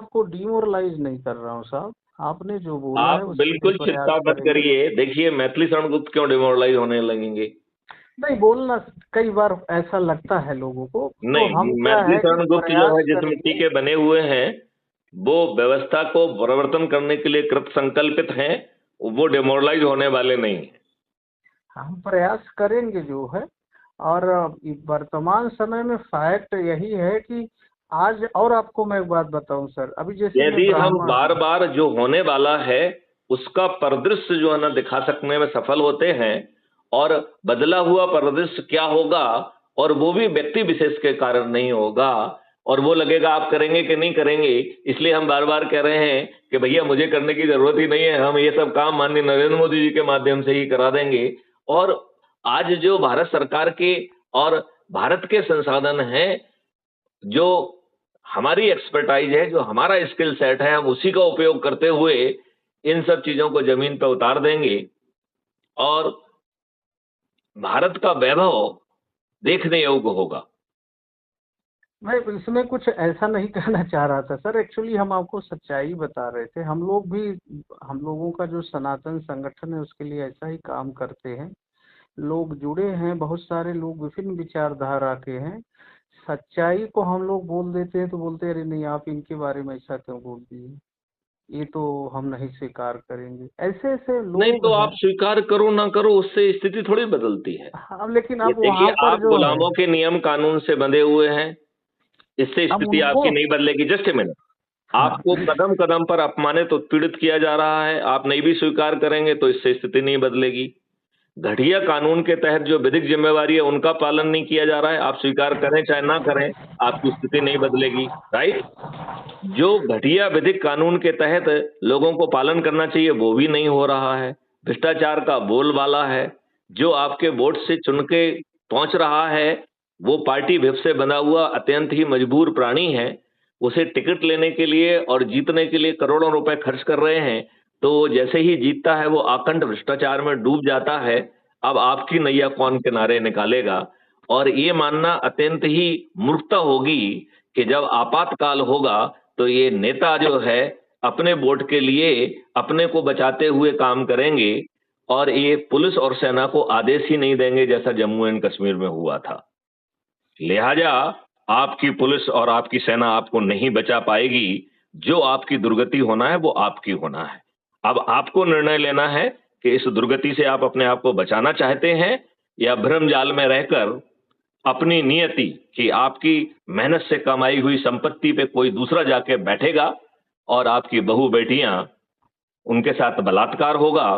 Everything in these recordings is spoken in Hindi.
आपको डिमोरलाइज नहीं कर रहा हूँ साहब, आपने जो बोला है आप उस पर भी बिल्कुल प्रयास चिंता मत करेंगे। करिए। देखिए, मैथिली शरण गुप्त क्यों डिमोरलाइज होने लगेंगे? नहीं बोलना, कई बार ऐसा लगता है लोगों को, तो हम नहीं, क्या मैथिली है कि शरण गुप्त जो है प्रयास जिस मिट्टी करेंगे। के बने हुए हैं, वो व्यवस्था को परिवर्तन करने के लिए कृत संकल्पित हैं। वो डिमोरलाइज होने वाले नहीं हैं। हम प्रयास करेंगे जो है। और वर्तमान समय में फैक्ट यही है कि आज, और आपको मैं एक बात बताऊं सर, अभी जैसे मैं यदि हम ब्राह्मण बार हूँ। बार जो होने वाला है उसका परिदृश्य जो है ना दिखा सकने में सफल होते हैं, और बदला हुआ परिदृश्य क्या होगा, और वो भी व्यक्ति विशेष के कारण नहीं होगा, और वो लगेगा आप करेंगे कि नहीं करेंगे, इसलिए हम बार बार कह रहे हैं कि भैया मुझे करने की जरूरत ही नहीं है, हम ये सब काम माननीय नरेंद्र मोदी जी के माध्यम से ही करा देंगे। और आज जो भारत सरकार के और भारत के संसाधन हैं, जो हमारी एक्सपर्टाइज है, जो हमारा स्किल सेट है, हम उसी का उपयोग करते हुए इन सब चीजों को जमीन पर उतार देंगे, और भारत का वैभव देखने योग्य होगा। मैं इसमें कुछ ऐसा नहीं कहना चाह रहा था सर, एक्चुअली हम आपको सच्चाई बता रहे थे। हम लोग भी, हम लोगों का जो सनातन संगठन है उसके लिए ऐसा ही काम करते हैं। लोग जुड़े हैं, बहुत सारे लोग विभिन्न विचारधारा के हैं। सच्चाई को हम लोग बोल देते हैं तो बोलते हैं अरे नहीं आप इनके बारे में ऐसा क्यों बोल दिए, ये तो हम नहीं स्वीकार करेंगे। ऐसे ऐसे नहीं लोग तो आप हैं। स्वीकार करो ना करो, उससे स्थिति थोड़ी बदलती है। हाँ लेकिन ये अब देखिए, वहाँ पर आप जो है, गुलामों के नियम कानून से बंधे हुए हैं, इससे हम स्थिति उनको, आपकी नहीं बदलेगी। Just a minute. हाँ आपको कदम कदम पर अपमानित उत्पीड़ित किया जा रहा है, आप नहीं भी स्वीकार करेंगे तो इससे स्थिति नहीं बदलेगी। घटिया कानून के तहत जो विधिक जिम्मेवारी है उनका पालन नहीं किया जा रहा है, आप स्वीकार करें चाहे ना करें, आपकी स्थिति नहीं बदलेगी। राइट? जो घटिया विधिक कानून के तहत लोगों को पालन करना चाहिए वो भी नहीं हो रहा है। भ्रष्टाचार का बोलबाला है। जो आपके वोट से चुन के पहुंच रहा है, वो पार्टी विप से बना हुआ अत्यंत ही मजबूर प्राणी है। उसे टिकट लेने के लिए और जीतने के लिए करोड़ों रुपए खर्च कर रहे हैं, तो जैसे ही जीतता है वो आखंड भ्रष्टाचार में डूब जाता है। अब आपकी नैया कौन किनारे निकालेगा? और ये मानना अत्यंत ही मूर्खता होगी कि जब आपातकाल होगा तो ये नेता जो है अपने वोट के लिए अपने को बचाते हुए काम करेंगे, और ये पुलिस और सेना को आदेश ही नहीं देंगे जैसा जम्मू एंड कश्मीर में हुआ था। लिहाजा आपकी पुलिस और आपकी सेना आपको नहीं बचा पाएगी। जो आपकी दुर्गति होना है वो आपकी होना है। अब आपको निर्णय लेना है कि इस दुर्गति से आप अपने आप को बचाना चाहते हैं, या भ्रम जाल में रहकर अपनी नियति कि आपकी मेहनत से कमाई हुई संपत्ति पे कोई दूसरा जाके बैठेगा और आपकी बहू बेटियां, उनके साथ बलात्कार होगा,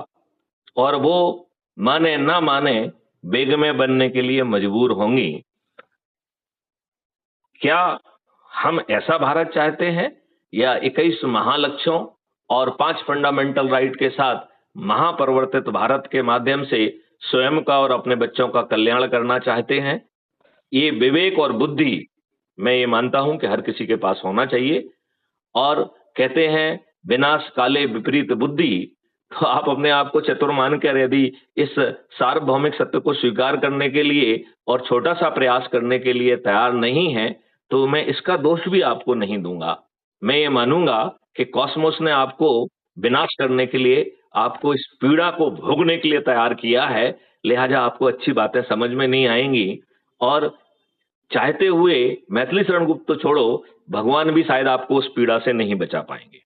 और वो माने ना माने बेगमें बनने के लिए मजबूर होंगी। क्या हम ऐसा भारत चाहते हैं, या 21 महालक्ष्यों और 5 फंडामेंटल राइट के साथ महापरिवर्तित भारत के माध्यम से स्वयं का और अपने बच्चों का कल्याण करना चाहते हैं? ये विवेक और बुद्धि मैं ये मानता हूं कि हर किसी के पास होना चाहिए। और कहते हैं विनाश काले विपरीत बुद्धि, तो आप अपने आप को चतुर मानकर यदि इस सार्वभौमिक सत्य को स्वीकार करने के लिए और छोटा सा प्रयास करने के लिए तैयार नहीं है, तो मैं इसका दोष भी आपको नहीं दूंगा। मैं ये मानूंगा कि कॉस्मोस ने आपको विनाश करने के लिए, आपको इस पीड़ा को भोगने के लिए तैयार किया है। लिहाजा आपको अच्छी बातें समझ में नहीं आएंगी, और चाहते हुए मैथिली शरण गुप्त तो छोड़ो, भगवान भी शायद आपको उस पीड़ा से नहीं बचा पाएंगे।